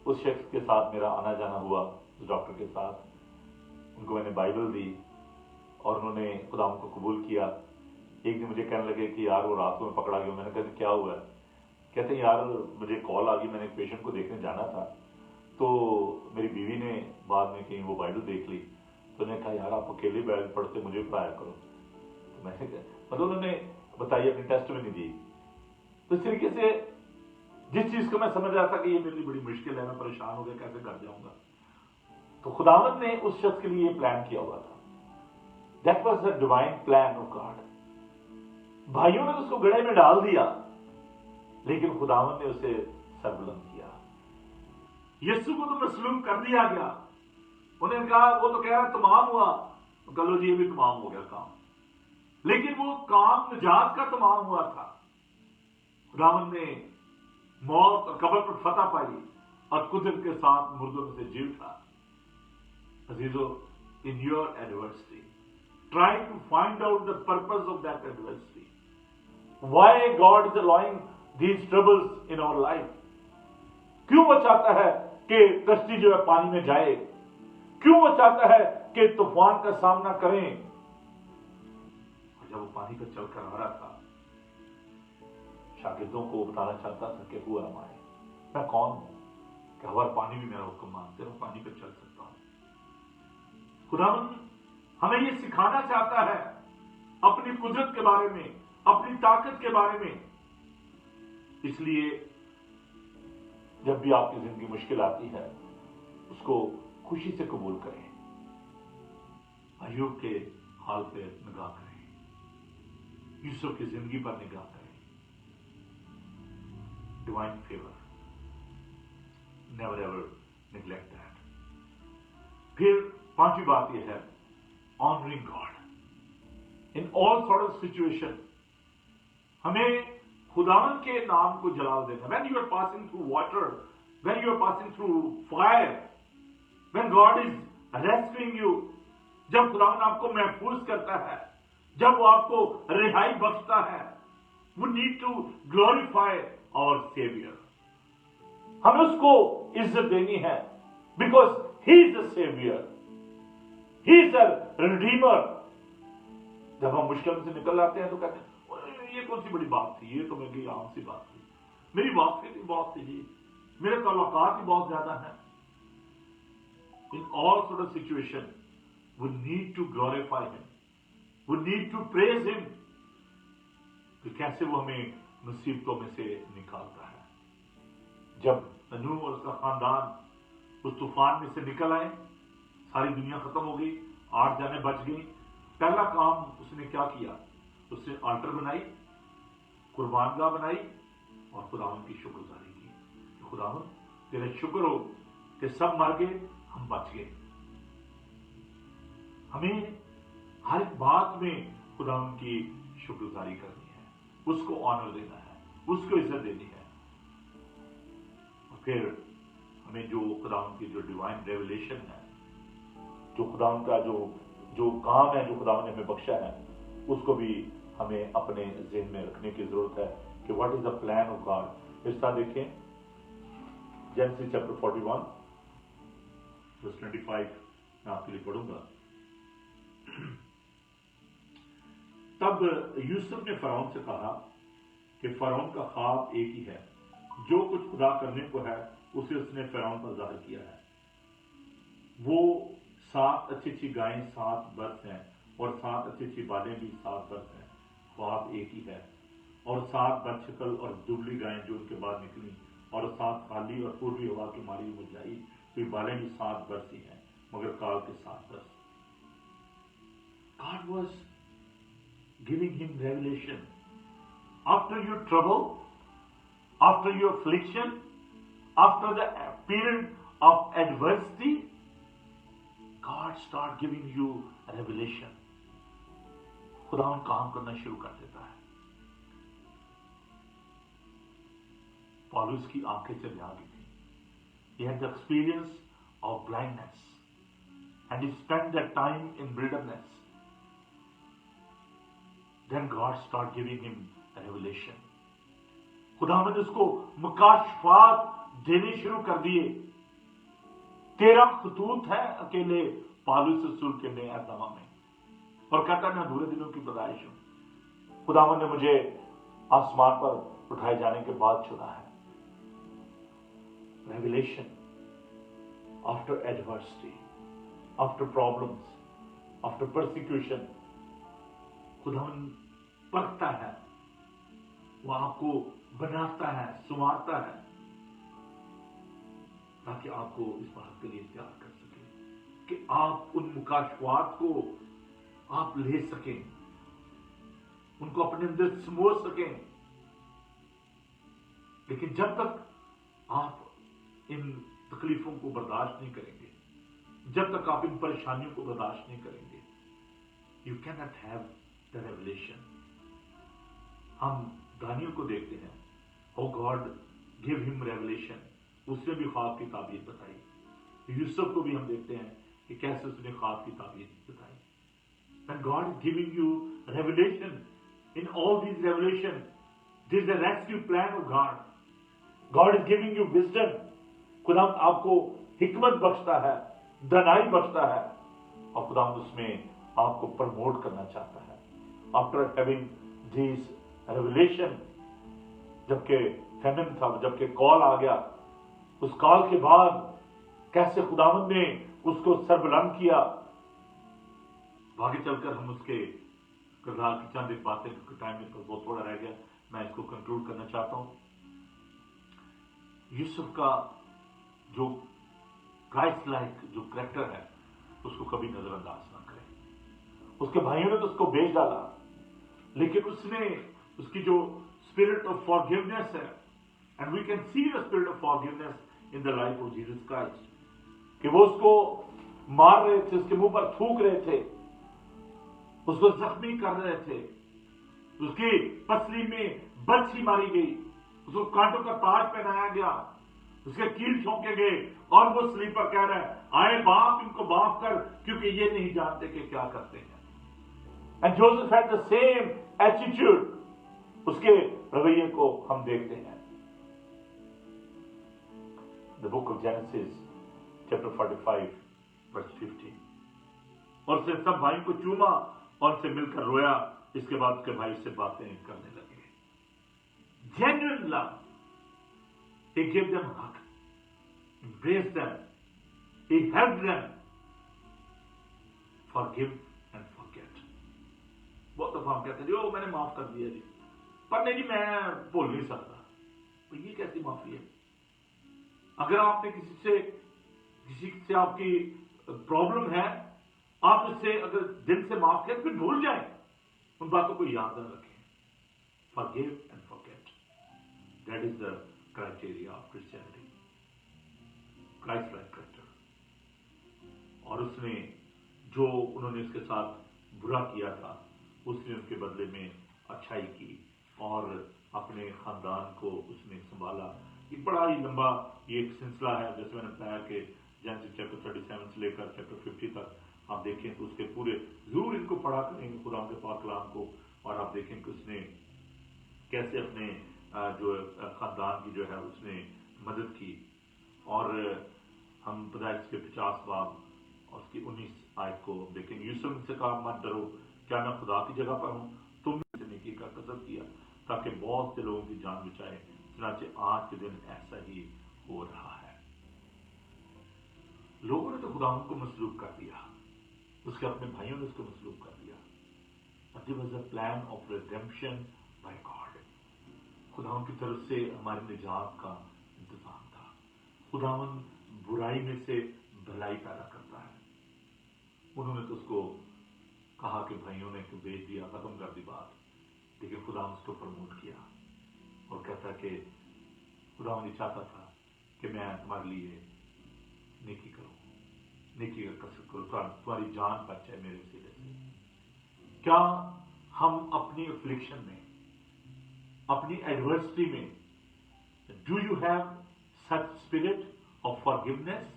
उस शख्स के साथ मेरा आना जाना हुआ, उस डॉक्टर के साथ. उनको मैंने बाइबल दी और उन्होंने खुदा को कबूल किया. एक दिन मुझे कहने लगे कि यार वो रात को मैं पकड़ा गया. मैंने कहा क्या हुआ है? कहते हैं यार मुझे कॉल आ गई, मैंने एक पेशेंट को देखने जाना था, तो मेरी बीवी ने बाद में कहीं वो बाइबल देख ली, तो उन्होंने कहा यार आप अकेले बाइबल पढ़ते, मुझे पढ़ाया करो. तो मैंने कहा, मतलब उन्होंने बताई, अपनी टेस्ट में नहीं दी. तो इस तरीके से जिस चीज को मैं समझ रहा था कि ये मेरे लिए बड़ी मुश्किल है, मैं परेशान हो गया, कैसे कर जाऊंगा, तो खुदावंद ने उस शख्स के लिए प्लान किया हुआ था. That was the divine plan of God. भाइयों ने उसको गड्ढे में डाल दिया, लेकिन खुदावंद ने उसे सरबुलंद किया. यीशु को तो मसलूम कर दिया गया. उन्होंने कहा वो तो कह रहा है तमाम हुआ, तो कलो जी ये भी तमाम हो गया काम. लेकिन वो काम निजात का तमाम हुआ था. खुदावंद ने मौत और कब्र पर फतह पाई और कुदरत के साथ मुर्दों में से जी उठा. अजीजों, in your adversity, try to find out the purpose of that adversity. Why God is allowing these troubles in our life? क्यों वो चाहता है कि कश्ती जो है पानी में जाए? क्यों वो चाहता है कि तूफान का सामना करें? और जब वो पानी पर चलकर आ रहा था, शागिर्दों को बताना चाहता था कि हुआ हमारे, मैं कौन हूं कि हवा पानी भी मेरा हुक्म मानते हैं, पानी पर चल सकता हूं. खुदावन हमें ये सिखाना चाहता है अपनी कुदरत के बारे में, अपनी ताकत के बारे में। इसलिए जब भी आपकी जिंदगी मुश्किल आती है, उसको खुशी से कबूल करें। अय्यूब के हाल पे निगाह करें, यूसुफ की जिंदगी पर निगाह करें। Divine favour, never ever neglect that. फिर पांचवी बात यह है, honouring God in all sort of situation. हमें खुदावन के नाम को जलाल देना। When you are passing through water, when you are passing through fire, when God is rescuing you, जब खुदावन आपको महफूज करता है, जब वो आपको रिहाई बख्शता है, we need to glorify our Savior. हमें उसको इज्जत देनी है, because He is the Savior, He is the Redeemer. जब हम मुश्किल से निकल आते हैं तो कहते हैं ये कौन सी बड़ी बात थी, ये तो मेरी आम सी बात थी, मेरी वाकई ही बहुत थी जी, मेरे ताल्लुकात ही बहुत ज्यादा है। In all sort of situation we need to glorify him, we need to praise him. तो कैसे वो हमें मुसीबतों में से निकालता है। जब नूह और उसका खानदान उस तूफान में से निकल आए, सारी दुनिया खत्म हो गई, 8 जाने बच गई। पहला काम उसने क्या किया, उसने आल्टर बनाई, कुर्बानगाह बनाई और खुदावन की शुक्रगुजारी की। खुदावन तेरा शुक्र हो कि सब मर गए, हम बच गए। हमें हर एक बात में खुदावन की शुक्रगुजारी करनी है, उसको ऑनर देना है, उसको इज्जत देनी है। और फिर हमें जो खुदावन की जो डिवाइन रेवलेशन है, जो खुदावन का जो काम है, जो खुदावन ने हमें बख्शा है, उसको भी हमें अपने ज़हन में रखने की जरूरत है कि what is the plan of God. इस तरह देखें, जेनेसिस चैप्टर 41 वर्स 25 मैं आपके लिए पढ़ूंगा। तब यूसुफ ने फरौन से कहा कि फरौन का ख्वाब एक ही है, जो कुछ खुदा करने को है उसे उसने फरौन पर जाहिर किया है। वो 7 अच्छी गायें 7 बर्स हैं और 7 अच्छी बालें भी 7 बर्स हैं। ख्वाब एक ही है। और 7 बदशक्ल और दुबली गायें जो उनके बाद निकली, और 7 खाली और पूर्वी हवा की मारी मुरझाई, तो ये बालें भी 7 बरस ही हैं, मगर काल के 7 बरस। God was giving him revelation. After your trouble, after your affliction, after the period of adversity, God start giving you revelation. खुदावन काम करना शुरू कर देता है। पौलुस की आंखें चली आ गई थी। He had the experience of blindness and he spent that time in wilderness. Then God start giving him revelation. खुदावन ने उसको मुकाशफात देने शुरू कर दिए। 13 खतूत है अकेले पौलुस रसूल के नए अहदनामा में, और कहता मैं बुरे दिनों की पैदाइश हूं। खुदावन ने मुझे आसमान पर उठाए जाने के बाद चुना है। Revelation after adversity, after problems, after persecution, खुदावन परखता है, वो आपको बनाता है, संवारता है, ताकि आपको इस बात के लिए तैयार कर सके कि आप उन मुकाशवात को आप ले सकें, उनको अपने अंदर समो सकें। लेकिन जब तक आप इन तकलीफों को बर्दाश्त नहीं करेंगे, जब तक आप इन परेशानियों को बर्दाश्त नहीं करेंगे, you can not have the revelation. हम दानियों को देखते हैं, ओ गॉड गिव हिम रेवलेशन, उसने भी ख्वाब की ताबीर बताई। यूसुफ को भी हम देखते हैं कि कैसे उसने ख्वाब की ताबीर बताई। And God is giving you revelation. In all these revelation, there is a rescue plan of God. God is giving you wisdom. खुदा आपको हिकमत बख्शता है, दनाई बख्शता है, और खुदा उसमें आपको प्रमोट करना चाहता है। After having these revelation, जबकि फेमिन था, जबकि कॉल आ गया, उस कॉल के बाद कैसे खुदावंद ने उसको सरबुलंद किया, आगे चलकर हम उसके किरदार की चंद एक बातें, टाइम में बहुत थोड़ा रह गया, मैं इसको कंक्लूड करना चाहता हूं। यूसुफ का जो क्राइस्ट लाइक जो करैक्टर है उसको कभी नजरअंदाज ना करें। उसके भाइयों ने तो उसको बेच डाला, लेकिन उसने उसकी जो स्पिरिट ऑफ फॉरगिवनेस है, and we can see the spirit of forgiveness in the life of Jesus Christ, कि वो उसको मार रहे थे, उसके मुंह पर थूक रहे थे, उसको जख्मी कर रहे थे, उसकी पसली में बरछी मारी गई, उसको कांटों का ताज पहनाया गया, उसके कील ठोके गए, और वो स्लीपर कह रहा है, आए बाप इनको माफ कर, क्योंकि ये नहीं जानते कि क्या करते हैं। And Joseph had the same attitude, उसके रवैये को हम देखते हैं। The book of Genesis chapter 45 verse 15, और उसने सब भाई को चूमा और उनसे मिलकर रोया। इसके बाद उसके भाई से बातें करने लगे। Genuine love, he gave them hug, embraced them, he helped them, forgive and forget। बहुत दफा हम कहते हैं जी मैंने माफ कर दिया जी, पर नहीं जी मैं भूल नहीं सकता। तो ये कैसी माफी है? अगर आपने किसी से आपकी प्रॉब्लम है, आप उससे अगर दिल से माफ किया, फिर भूल जाएं, उन बातों को याद न रखें। Forgive and forget, that is the criteria of Christianity, Christ-like character। और उसने जो उन्होंने उसके साथ बुरा किया था, उसने उनके बदले में अच्छाई की और अपने खानदान को उसने संभाला। ये बड़ा ही लंबा ये एक सिलसिला है, जैसे मैंने बताया कि जेनेसिस चैप्टर 37 से लेकर चैप्टर 50 तक आप देखें तो उसके पूरे जरूर इनको पढ़ा करेंगे खुदा के पाक कलाम को, और आप देखें कि उसने कैसे अपने जो खानदान की जो है उसने मदद की। और हम पैदाइश के 50 बाब और उसकी 19 आयत को देखें। यूसुफ से कहा मत डरो, क्या मैं खुदा की जगह पर हूँ, तुमने नेकी का कसब किया ताकि बहुत से लोगों की जान बचाए, चुनांचे आज के दिन ऐसा ही हो रहा है। लोगों ने तो खुदा को मसलूब कर दिया, उसके अपने भाइयों ने उसको मसलूब कर दिया। There was a plan of redemption by God। खुदावन की तरफ से हमारी निजात का इंतजाम था। खुदावन बुराई में से भलाई पैदा करता है। उन्होंने तो उसको कहा कि भाइयों ने तो भेज दिया, खत्म कर दी बात, लेकिन खुदावन उसको प्रमोट किया और कहता कि खुदावन ये चाहता था कि मैं तुम्हारे लिए नेकी करूं, नेकी का कसरत करूं, तुम्हारी जान बच जाए मेरे वसीले से। क्या हम अपनी अफ्लिक्शन में, अपनी एडवर्सिटी में, do you have such spirit of forgiveness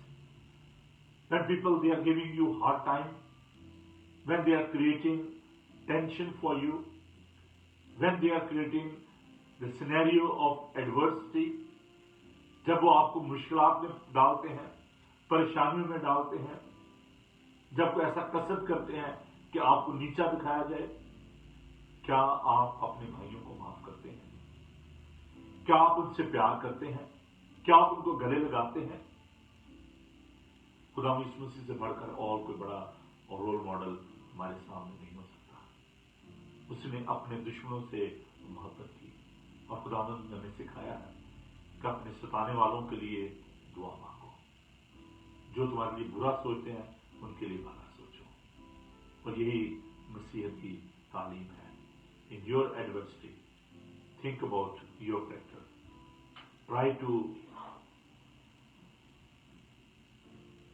when people they are giving you hard time, when they are creating tension for you, when they are creating the scenario of adversity, जब वो आपको मुश्किलात में डालते हैं, परेशानियों में डालते हैं, जब वो ऐसा कसरत करते हैं कि आपको नीचा दिखाया जाए, क्या आप अपने भाइयों को माफ करते हैं? क्या आप उनसे प्यार करते हैं? क्या आप उनको गले लगाते हैं? खुदा यीशु मसीह से बढ़कर और कोई बड़ा और रोल मॉडल हमारे सामने नहीं हो सकता। उसने अपने दुश्मनों से मोहब्बत की और खुदावंद ने हमें सिखाया है कि अपने सताने वालों के लिए दुआ मांगो, जो तुम्हारे लिए बुरा सोचते हैं उनके लिए भला सोचो। और यही मसीहत की तालीम है। In your adversity think about your character, try to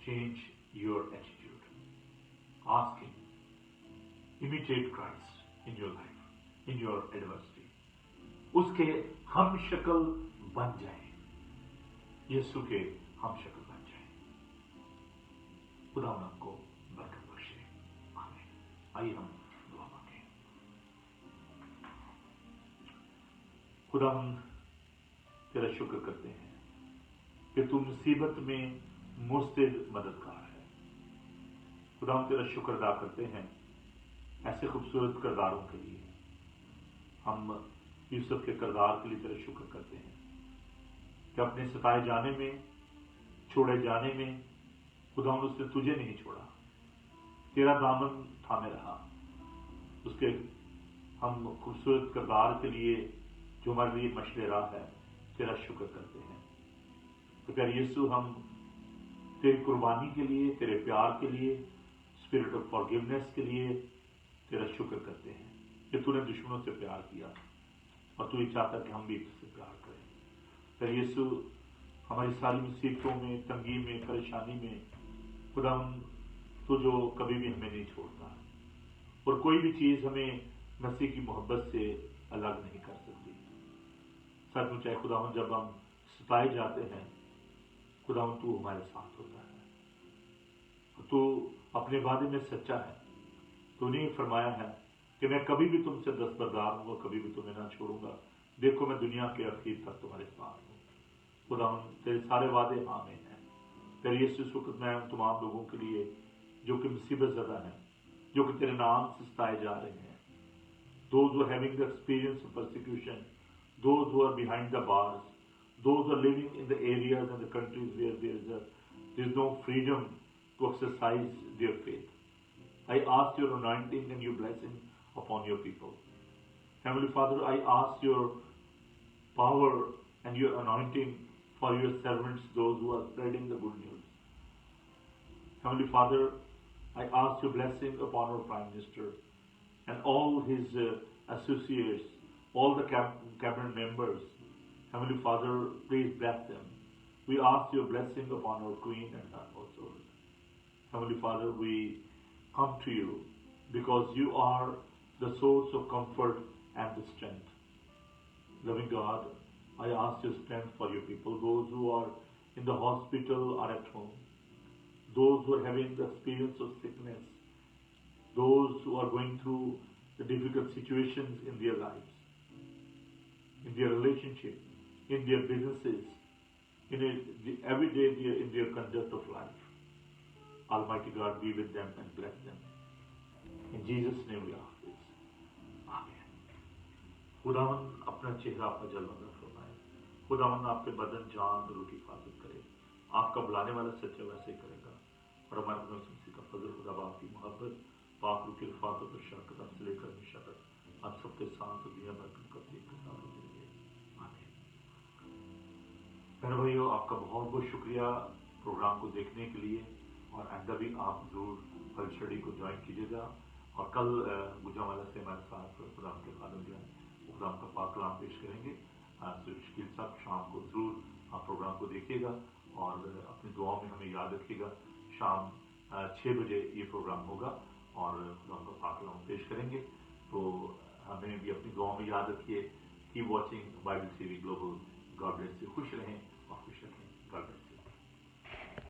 change your attitude, ask him, imitate Christ in your life, in your adversity, उसके हम शक्ल बन जाए, यीशु के हम शक्ल बन जाए। खुदा हमको बरकत बख्शे, आमीन। आइए हम दुआ मांगे। खुदा हम तेरा शुक्र करते हैं कि तू मुसीबत में मुझसे मददगार है। खुदा हम तेरा शुक्र अदा करते हैं ऐसे खूबसूरत किरदारों के लिए। हम यूसुफ के किरदार के लिए तेरा शुक्र करते हैं कि अपने सताए जाने में, छोड़े जाने में खुदा उसने तुझे नहीं छोड़ा, तेरा दामन थामे रहा, उसके हम खूबसूरत किरदार के लिए जो हमारे लिए मशले राह है, तेरा शुक्र करते हैं। तो प्यारे यीशु, हम तेरी कुर्बानी के लिए, तेरे प्यार के लिए, स्पिरिट ऑफ फॉरगिवनेस के लिए तेरा शुक्र करते हैं कि तूने दुश्मनों से प्यार किया और तू ये चाहता कि हम भी तुझसे प्यार करें। फिर यीशु, हमारी सारी मुसीबतों में, तंगी में, परेशानी में खुदा तू जो कभी भी हमें नहीं छोड़ता, और कोई भी चीज हमें मसीह की मोहब्बत से अलग नहीं कर सकती। सचमुच है खुदा, जब हम सताए जाते हैं, खुदा तू हमारे साथ होता है। तू अपने वादे में सच्चा है। तूने फरमाया है कि मैं कभी भी तुमसे दस्तबरदार हूँ और कभी भी तुम्हें ना छोड़ूंगा। देखो मैं दुनिया के आखिर तक तुम्हारे साथ हूँ। खुदा तेरे सारे वादे हाँ में हैं। तेरे यीशु इस वक्त मैं उन तमाम लोगों के लिए जो कि मुसीबत ज़दा हैं, जो कि तेरे नाम से सताए जा रहे हैं, those who are having the experience of persecution, those who are behind the bars, those who are living in the areas and the countries where there is no freedom to exercise their faith. I ask your anointing and your blessing upon your people. Heavenly Father, I ask your power and your anointing for your servants, those who are spreading the good news. Heavenly Father, I ask your blessing upon our Prime Minister and all his associates, all the cabinet members. Heavenly Father, please bless them. We ask your blessing upon our Queen and her household. Heavenly Father, we come to you because you are the source of comfort and the strength. Loving God, I ask your strength for your people, those who are in the hospital or at home, those who are having the experience of sickness, those who are going through the difficult situations in their lives, in their relationship, in their businesses, every day in their conduct of life. Almighty God, be with them and bless them. In Jesus' name we ask this. Amen. खुदावन अपना चेहरा आपका जलवंदा फरमाए। खुदावन आपके बदन, जान, रूह की हिफाजत करे। आपका बुलाने वाला सच्चा वैसे ही करेगा। और हमारे खुदा मसीह का फजल, खुदा बाप की मोहब्बत, पाक रूह की रफ़ाक़त और शफ़क़त से लेकर हमेशा तक आप सबके साथ दुनिया भर के साथ होती रहे। आमीन। मेरे भाइयों, आपका बहुत बहुत शुक्रिया प्रोग्राम को देखने के लिए, और आइंदा भी आप जरूर कल स्टडी को ज्वाइन कीजिएगा। और कल गुजरावाला से हमारे साथ खुदा के खादम जो है खुदा का पाक कलाम पेश करेंगे। शकील साहब, शाम को जरूर आप प्रोग्राम को देखिएगा और अपनी दुआओं में हमें याद रखिएगा। शाम 6 बजे ये प्रोग्राम होगा और खुदा का पाक कलाम पेश करेंगे। तो हमें भी अपनी दुआओं में याद रखिए। Keep watching Bible TV global. God bless you. खुश रहें और खुश रखें। God bless.